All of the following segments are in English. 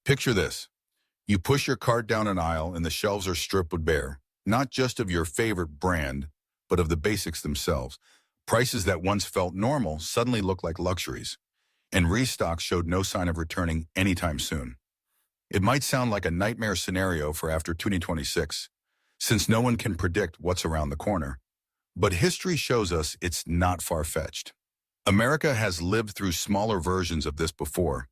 Picture this. You push your cart down an aisle and the shelves are stripped bare, not just of your favorite brand, but of the basics themselves. Prices that once felt normal suddenly look like luxuries, and restock showed no sign of returning anytime soon. It might sound like a nightmare scenario for after 2026, since no one can predict what's around the corner. But history shows us it's not far-fetched. America has lived through smaller versions of this before.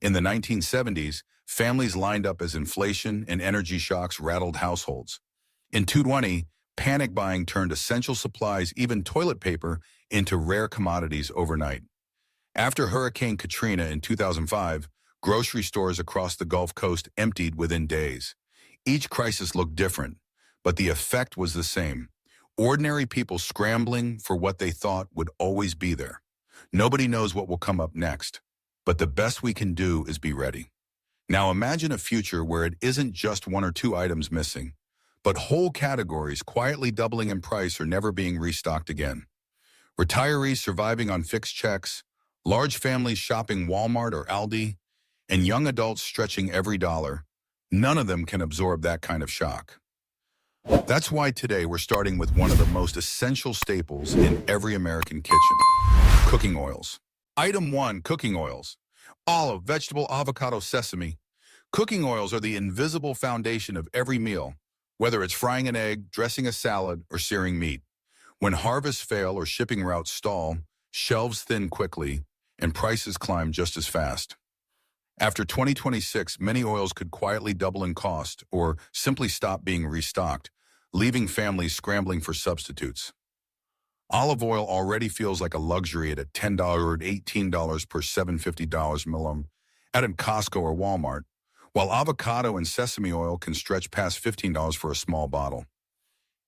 In the 1970s, families lined up as inflation and energy shocks rattled households. In 2020, panic buying turned essential supplies, even toilet paper, into rare commodities overnight. After Hurricane Katrina in 2005, grocery stores across the Gulf Coast emptied within days. Each crisis looked different, but the effect was the same. Ordinary people scrambling for what they thought would always be there. Nobody knows what will come up next, but the best we can do is be ready. Now imagine a future where it isn't just one or two items missing, but whole categories quietly doubling in price or never being restocked again. Retirees surviving on fixed checks, large families shopping Walmart or Aldi, and young adults stretching every dollar. None of them can absorb that kind of shock. That's why today we're starting with one of the most essential staples in every American kitchen: cooking oils. Item 1, cooking oils. Olive, vegetable, avocado, sesame. Cooking oils are the invisible foundation of every meal, whether it's frying an egg, dressing a salad, or searing meat. When harvests fail or shipping routes stall, shelves thin quickly, and prices climb just as fast. After 2026, many oils could quietly double in cost or simply stop being restocked, leaving families scrambling for substitutes. Olive oil already feels like a luxury at $10 or $18 per $750 milliliter at Costco or Walmart, while avocado and sesame oil can stretch past $15 for a small bottle.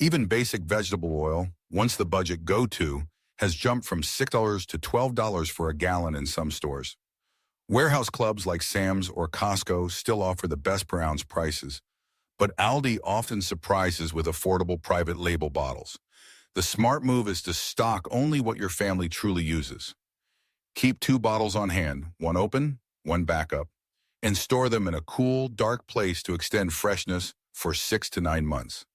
Even basic vegetable oil, once the budget go-to, has jumped from $6 to $12 for a gallon in some stores. Warehouse clubs like Sam's or Costco still offer the best per ounce prices, but Aldi often surprises with affordable private label bottles. The smart move is to stock only what your family truly uses. Keep 2 bottles on hand, one open, one backup, and store them in a cool, dark place to extend freshness for 6 to 9 months.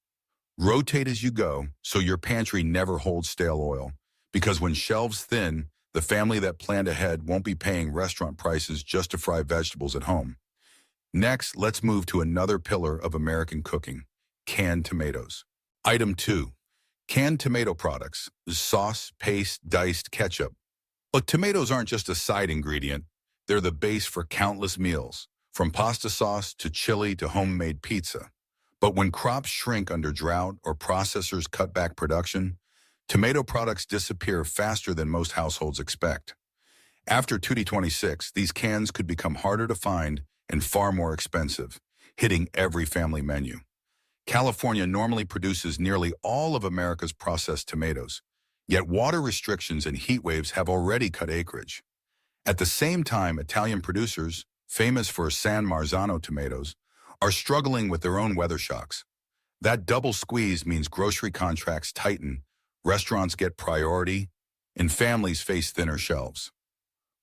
Rotate as you go so your pantry never holds stale oil, because when shelves thin, the family that planned ahead won't be paying restaurant prices just to fry vegetables at home. Next, let's move to another pillar of American cooking: canned tomatoes. Item 2. Canned tomato products: sauce, paste, diced, ketchup. But tomatoes aren't just a side ingredient. They're the base for countless meals, from pasta sauce to chili to homemade pizza. But when crops shrink under drought or processors cut back production, tomato products disappear faster than most households expect. After 2026, these cans could become harder to find and far more expensive, hitting every family menu. California normally produces nearly all of America's processed tomatoes, yet water restrictions and heat waves have already cut acreage. At the same time, Italian producers, famous for San Marzano tomatoes, are struggling with their own weather shocks. That double squeeze means grocery contracts tighten, restaurants get priority, and families face thinner shelves.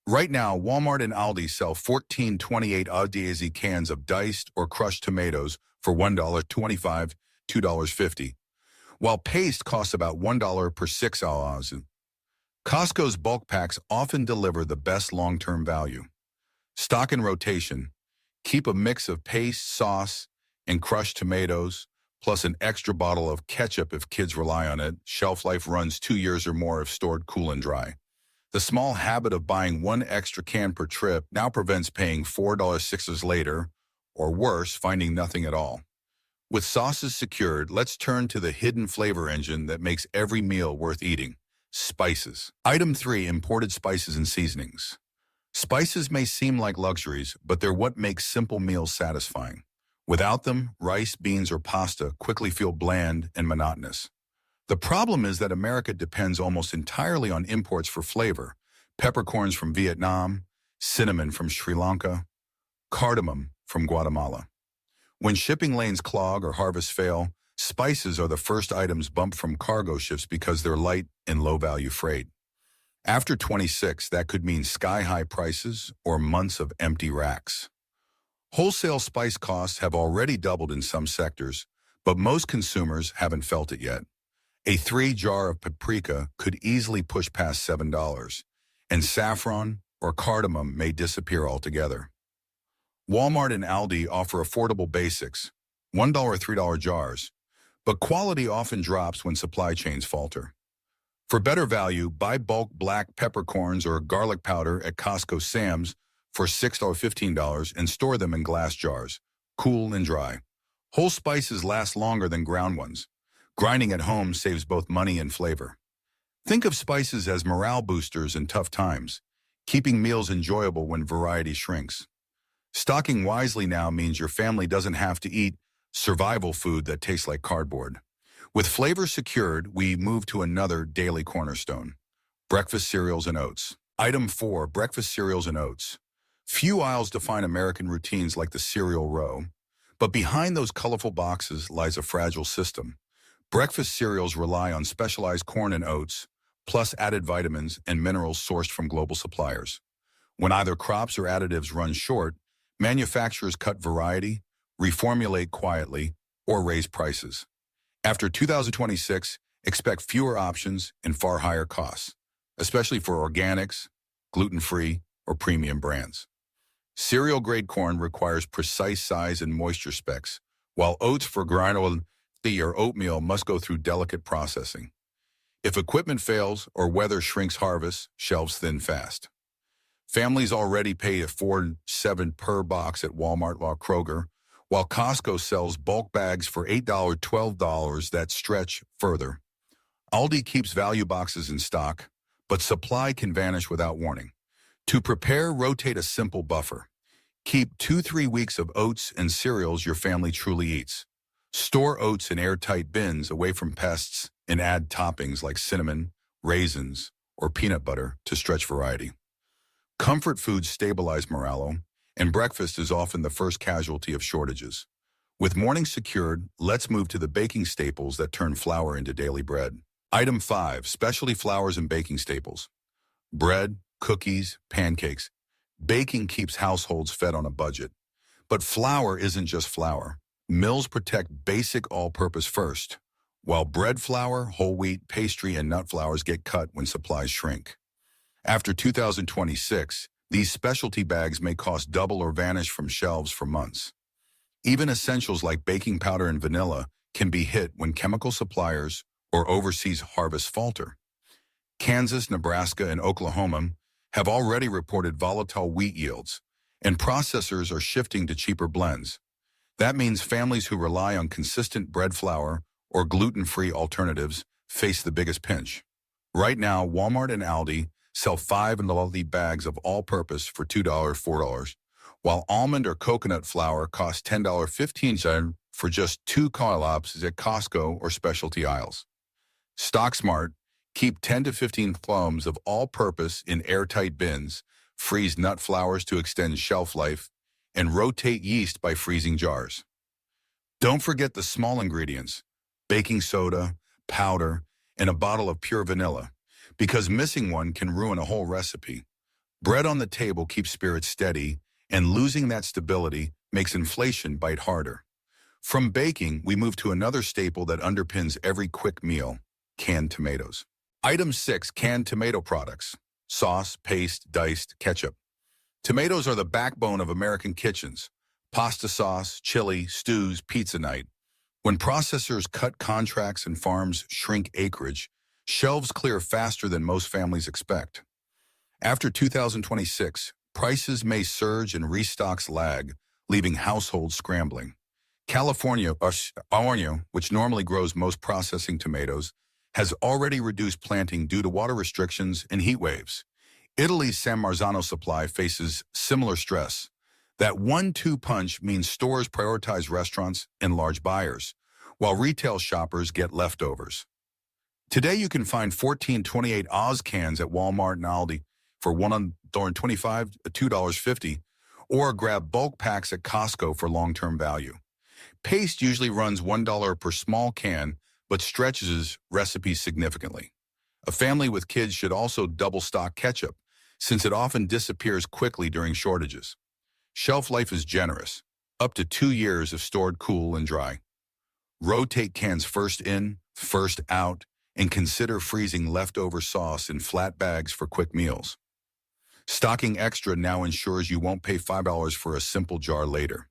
Right now, Walmart and Aldi sell 14.28 Aldi cans of diced or crushed tomatoes for $1.25, $2.50, while paste costs about $1 per 6 oz. Costco's bulk packs often deliver the best long-term value. Stock in rotation. Keep a mix of paste, sauce, and crushed tomatoes, plus an extra bottle of ketchup if kids rely on it. Shelf life runs 2 years or more if stored cool and dry. The small habit of buying one extra can per trip now prevents paying $4.06 later, or worse, finding nothing at all. With sauces secured, let's turn to the hidden flavor engine that makes every meal worth eating: spices. Item 3, imported spices and seasonings. Spices may seem like luxuries, but they're what makes simple meals satisfying. Without them, rice, beans, or pasta quickly feel bland and monotonous. The problem is that America depends almost entirely on imports for flavor: peppercorns from Vietnam, cinnamon from Sri Lanka, cardamom from Guatemala. When shipping lanes clog or harvests fail, spices are the first items bumped from cargo ships because they're light and low-value freight. After 26, that could mean sky-high prices or months of empty racks. Wholesale spice costs have already doubled in some sectors, but most consumers haven't felt it yet. A 3-jar of paprika could easily push past $7, and saffron or cardamom may disappear altogether. Walmart and Aldi offer affordable basics, $1 or $3 jars, but quality often drops when supply chains falter. For better value, buy bulk black peppercorns or garlic powder at Costco Sam's for $6 or $15 and store them in glass jars, cool and dry. Whole spices last longer than ground ones. Grinding at home saves both money and flavor. Think of spices as morale boosters in tough times, keeping meals enjoyable when variety shrinks. Stocking wisely now means your family doesn't have to eat survival food that tastes like cardboard. With flavor secured, we move to another daily cornerstone: breakfast cereals and oats. Item 4, breakfast cereals and oats. Few aisles define American routines like the cereal row, but behind those colorful boxes lies a fragile system. Breakfast cereals rely on specialized corn and oats, plus added vitamins and minerals sourced from global suppliers. When either crops or additives run short, manufacturers cut variety, reformulate quietly, or raise prices. After 2026, expect fewer options and far higher costs, especially for organics, gluten-free, or premium brands. Cereal-grade corn requires precise size and moisture specs, while oats for granola or oatmeal must go through delicate processing. If equipment fails or weather shrinks harvest, shelves thin fast. Families already pay $4.7 per box at Walmart or Kroger, while Costco sells bulk bags for $8, $12 that stretch further. Aldi keeps value boxes in stock, but supply can vanish without warning. To prepare, rotate a simple buffer. Keep 2-3 weeks of oats and cereals your family truly eats. Store oats in airtight bins away from pests and add toppings like cinnamon, raisins, or peanut butter to stretch variety. Comfort foods stabilize morale, and breakfast is often the first casualty of shortages. With morning secured, let's move to the baking staples that turn flour into daily bread. Item 5, specialty flours and baking staples. Bread, cookies, pancakes. Baking keeps households fed on a budget. But flour isn't just flour. Mills protect basic all-purpose first, while bread flour, whole wheat, pastry, and nut flours get cut when supplies shrink. After 2026, these specialty bags may cost double or vanish from shelves for months. Even essentials like baking powder and vanilla can be hit when chemical suppliers or overseas harvests falter. Kansas, Nebraska, and Oklahoma have already reported volatile wheat yields, and processors are shifting to cheaper blends. That means families who rely on consistent bread flour or gluten-free alternatives face the biggest pinch. Right now, Walmart and Aldi sell 5 and Aldi bags of all-purpose for $2, $4, while almond or coconut flour costs $10, $15 for just 2 call-ups at Costco or specialty aisles. Stock smart, keep 10 to 15 clones of all-purpose in airtight bins, freeze nut flours to extend shelf life, and rotate yeast by freezing jars. Don't forget the small ingredients: baking soda, powder, and a bottle of pure vanilla, because missing one can ruin a whole recipe. Bread on the table keeps spirits steady, and losing that stability makes inflation bite harder. From baking, we move to another staple that underpins every quick meal: canned tomatoes. Item 6, canned tomato products. Sauce, paste, diced, ketchup. Tomatoes are the backbone of American kitchens. Pasta sauce, chili, stews, pizza night. When processors cut contracts and farms shrink acreage, shelves clear faster than most families expect. After 2026, prices may surge and restocks lag, leaving households scrambling. California, which normally grows most processing tomatoes, has already reduced planting due to water restrictions and heat waves. Italy's San Marzano supply faces similar stress. That 1-2 punch means stores prioritize restaurants and large buyers, while retail shoppers get leftovers. Today you can find 1428 Oz cans at Walmart and Aldi for $1.25 to $2.50, or grab bulk packs at Costco for long-term value. Paste usually runs $1 per small can, but stretches recipes significantly. A family with kids should also double stock ketchup, since it often disappears quickly during shortages. Shelf life is generous. up to 2 years if stored cool and dry. Rotate cans first in, first out, and consider freezing leftover sauce in flat bags for quick meals. Stocking extra now ensures you won't pay $5 for a simple jar later.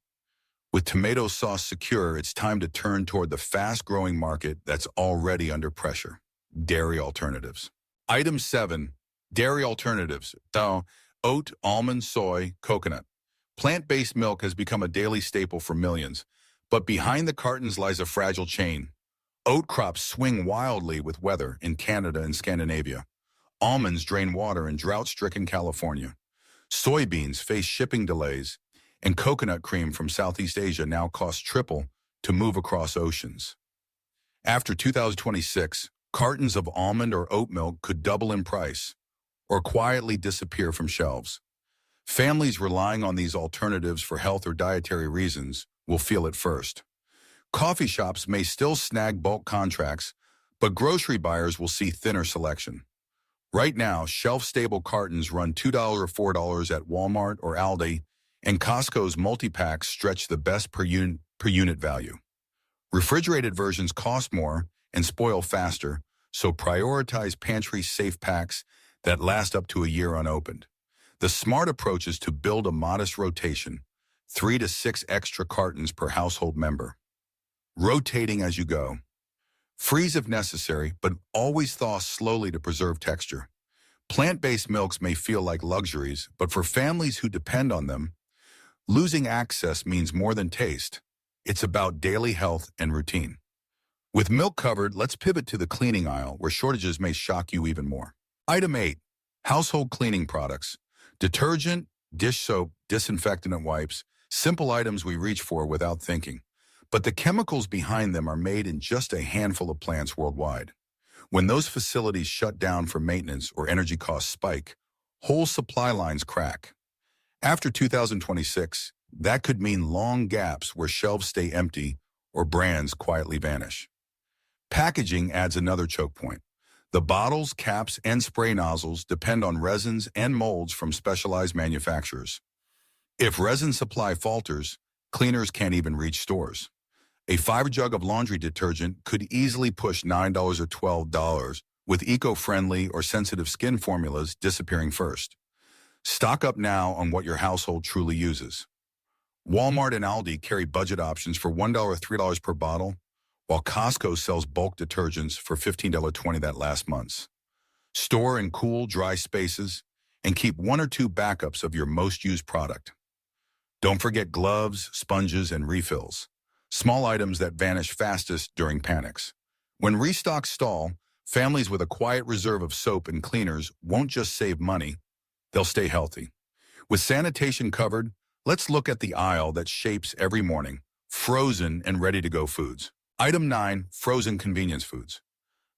With tomato sauce secure, it's time to turn toward the fast-growing market that's already under pressure: dairy alternatives. Item 7. Dairy alternatives. So, oat, almond, soy, coconut. Plant-based milk has become a daily staple for millions, but behind the cartons lies a fragile chain. Oat crops swing wildly with weather in Canada and Scandinavia. Almonds drain water in drought-stricken California. Soybeans face shipping delays, and coconut cream from Southeast Asia now costs triple to move across oceans. After 2026, cartons of almond or oat milk could double in price or quietly disappear from shelves. Families relying on these alternatives for health or dietary reasons will feel it first. Coffee shops may still snag bulk contracts, but grocery buyers will see thinner selection. Right now, shelf-stable cartons run $2 or $4 at Walmart or Aldi, and Costco's multi-packs stretch the best per unit value. Refrigerated versions cost more and spoil faster, so prioritize Pantry safe packs that last up to a year unopened. The smart approach is to build a modest rotation, 3 to 6 extra cartons per household member. Rotating as you go. Freeze if necessary, but always thaw slowly to preserve texture. Plant-based milks may feel like luxuries, but for families who depend on them, losing access means more than taste. It's about daily health and routine. With milk covered, let's pivot to the cleaning aisle, where shortages may shock you even more. Item 8. Household cleaning products. Detergent, dish soap, disinfectant wipes, simple items we reach for without thinking. But the chemicals behind them are made in just a handful of plants worldwide. When those facilities shut down for maintenance or energy costs spike, whole supply lines crack. After 2026, that could mean long gaps where shelves stay empty or brands quietly vanish. Packaging adds another choke point. The bottles, caps, and spray nozzles depend on resins and molds from specialized manufacturers. If resin supply falters, cleaners can't even reach stores. A 5 jug of laundry detergent could easily push $9 or $12, with eco-friendly or sensitive skin formulas disappearing first. Stock up now on what your household truly uses. Walmart and Aldi carry budget options for $1 or $3 per bottle, while Costco sells bulk detergents for $15.20 that last months. Store in cool, dry spaces and keep 1 or 2 backups of your most used product. Don't forget gloves, sponges, and refills, small items that vanish fastest during panics. When restocks stall, families with a quiet reserve of soap and cleaners won't just save money, they'll stay healthy. With sanitation covered, let's look at the aisle that shapes every morning: frozen and ready-to-go foods. Item 9. Frozen convenience foods.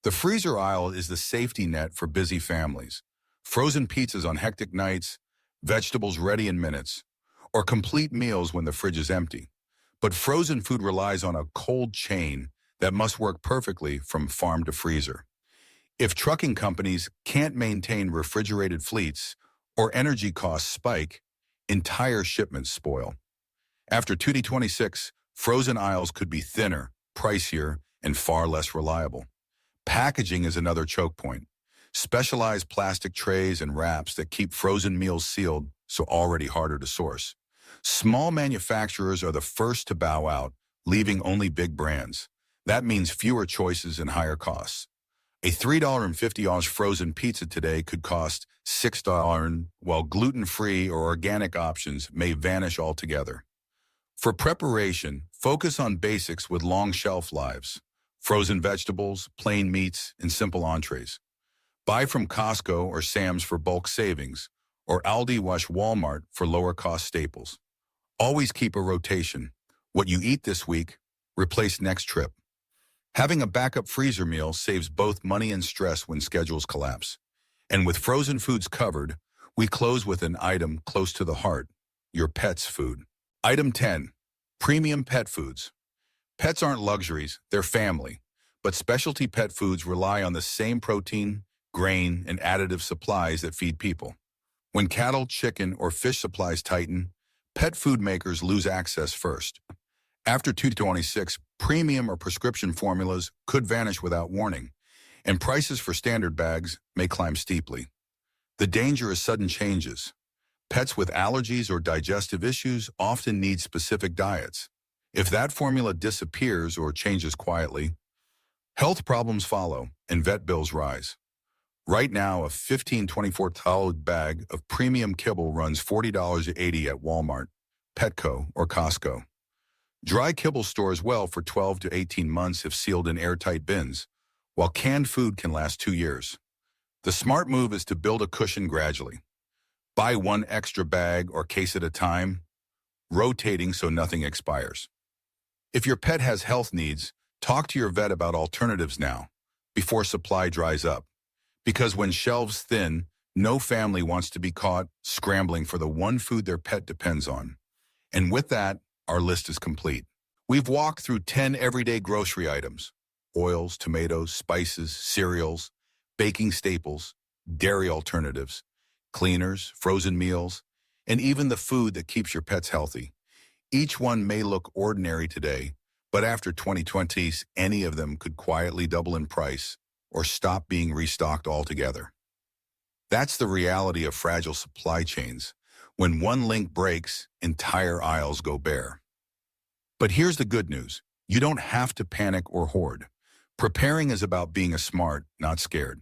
The freezer aisle is the safety net for busy families. Frozen pizzas on hectic nights, vegetables ready in minutes, or complete meals when the fridge is empty. But frozen food relies on a cold chain that must work perfectly from farm to freezer. If trucking companies can't maintain refrigerated fleets or energy costs spike, entire shipments spoil. After 2026, frozen aisles could be thinner, pricier, and far less reliable. Packaging is another choke point. Specialized plastic trays and wraps that keep frozen meals sealed, so already harder to source. Small manufacturers are the first to bow out, leaving only big brands. That means fewer choices and higher costs. A $3.50 frozen pizza today could cost $6, while gluten-free or organic options may vanish altogether. For preparation, focus on basics with long shelf lives: frozen vegetables, plain meats, and simple entrees. Buy from Costco or Sam's for bulk savings, or Aldi/Walmart for lower-cost staples. Always keep a rotation. What you eat this week, replace next trip. Having a backup freezer meal saves both money and stress when schedules collapse. And with frozen foods covered, we close with an item close to the heart: your pet's food. Item 10. Premium pet foods. Pets aren't luxuries, they're family. But specialty pet foods rely on the same protein, grain, and additive supplies that feed people. When cattle, chicken, or fish supplies tighten, Pet food makers lose access first. After 2026, premium or prescription formulas could vanish without warning, and prices for standard bags may climb steeply. The danger is sudden changes. Pets with allergies or digestive issues often need specific diets. If that formula disappears or changes quietly, health problems follow and vet bills rise. Right now, a 15-24 bag of premium kibble runs $40.80 at Walmart, Petco, or Costco. Dry kibble stores well for 12 to 18 months if sealed in airtight bins, while canned food can last 2 years. The smart move is to build a cushion gradually. Buy one extra bag or case at a time, rotating so nothing expires. If your pet has health needs, talk to your vet about alternatives now, before supply dries up. Because when shelves thin, no family wants to be caught scrambling for the one food their pet depends on. And with that, our list is complete. We've walked through 10 everyday grocery items: oils, tomatoes, spices, cereals, baking staples, dairy alternatives, cleaners, frozen meals, and even the food that keeps your pets healthy. Each one may look ordinary today, but after 2020s, any of them could quietly double in price or stop being restocked altogether. That's the reality of fragile supply chains. When one link breaks, entire aisles go bare. But here's the good news. You don't have to panic or hoard. Preparing is about being smart, not scared.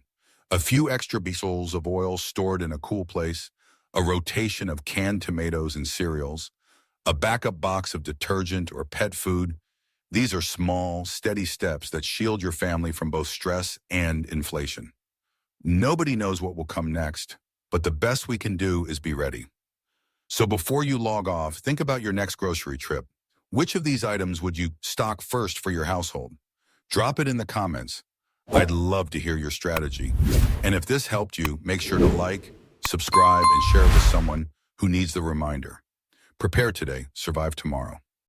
A few extra bottles of oil stored in a cool place, a rotation of canned tomatoes and cereals, a backup box of detergent or pet food. These are small, steady steps that shield your family from both stress and inflation. Nobody knows what will come next, but the best we can do is be ready. So before you log off, think about your next grocery trip. Which of these items would you stock first for your household? Drop it in the comments. I'd love to hear your strategy. And if this helped you, make sure to like, subscribe, and share it with someone who needs the reminder. Prepare today, survive tomorrow.